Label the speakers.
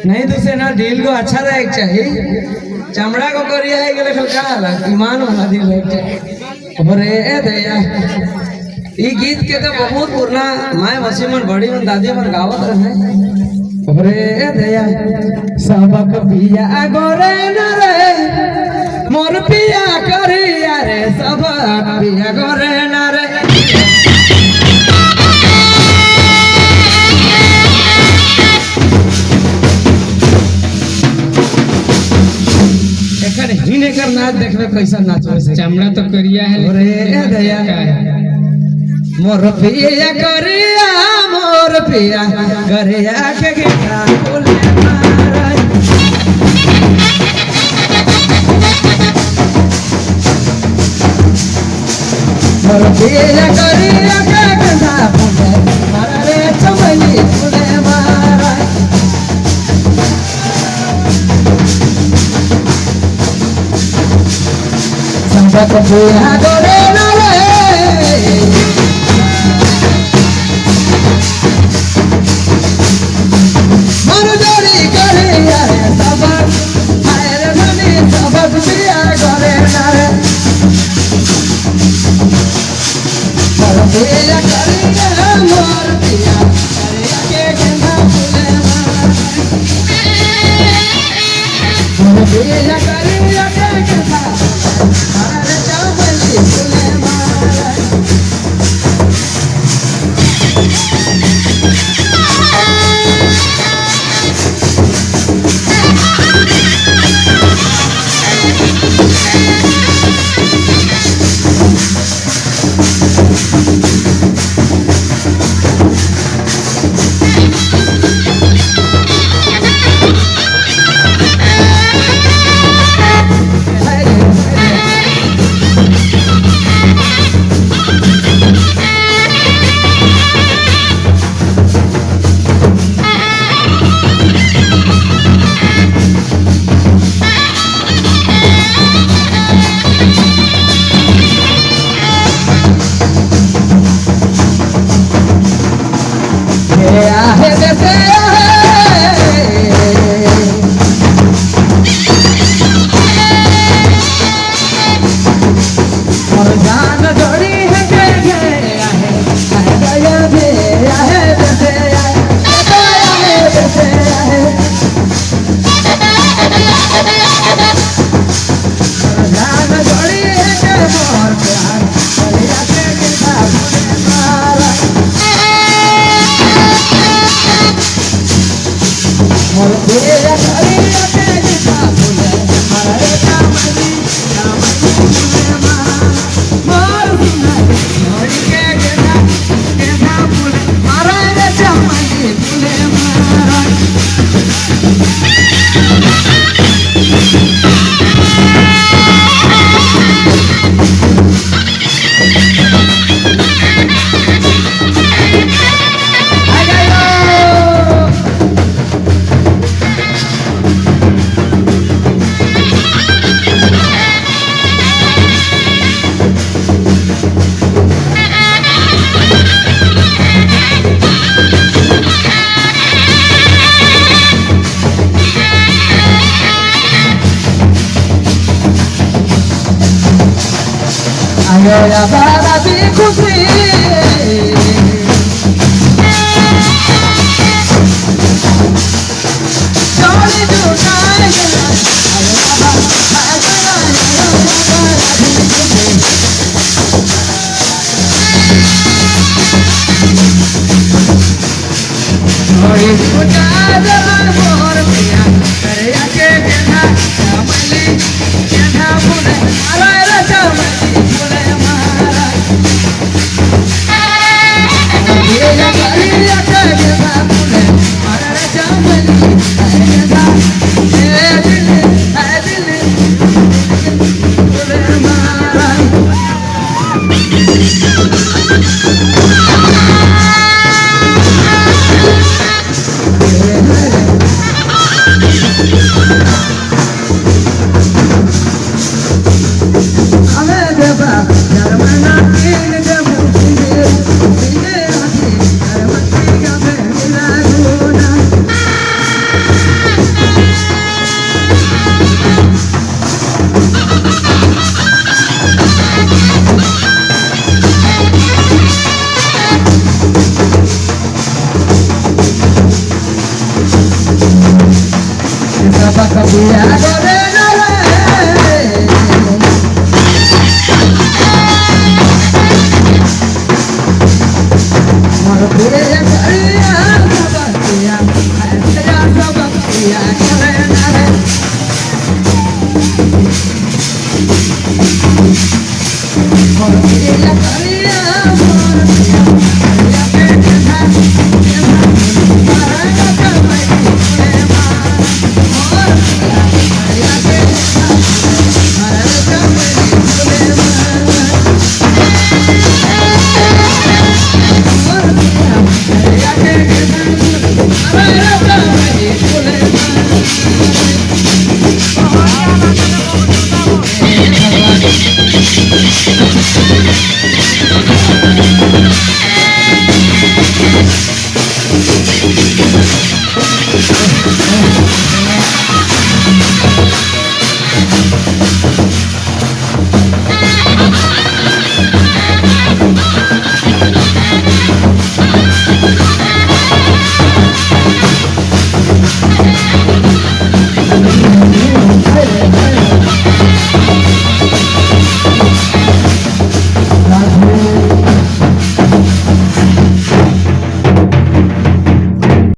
Speaker 1: नहीं तो से ना दिल को अच्छा रहे चाहिए चमड़ा को करिया है गले खलका ईमान वाला दिल रहे अरे दया ये गीत के तो बहुत पुराना माय मसी मन बड़ी मन दादी मन गावत रहे अरे दया सबक पिया गोरे न रे मोर पिया करिया रे सबक पिया गोरे न रे हिने कर नाच देखबे कैसा नाचो से
Speaker 2: चमड़ा तो करिया है
Speaker 1: अरे दया मोर पिया करिया मोर पिया करिया के गेटा बोले महाराज मोर पिया करिया के गेटा बोले मारा रे चमली बोले महाराज सबक पिया गोरे न रे मन जोड़ी करिया रे सबक हाय रे मनी सबक पिया गोरे न रे मोर पिया करिया मोर पिया करिया के गेंदा फूले मोर पिया करिया के गेंदा मारे चमली फूले मारे Ayo para ti खुशी जोड़ी जुटाए जोड़ी जुटाए मोर पिया करिया के गेंदा चमली गेंदा फूले मारा रे चमली फूले मारा ये करिया के गेंदा फूले मारा रे चमली गेंदा ए दिल फूले मारा দিয়া করে না রে মর ফিরে করিয়া সবাতিয়া আয়া সবাতিয়া করে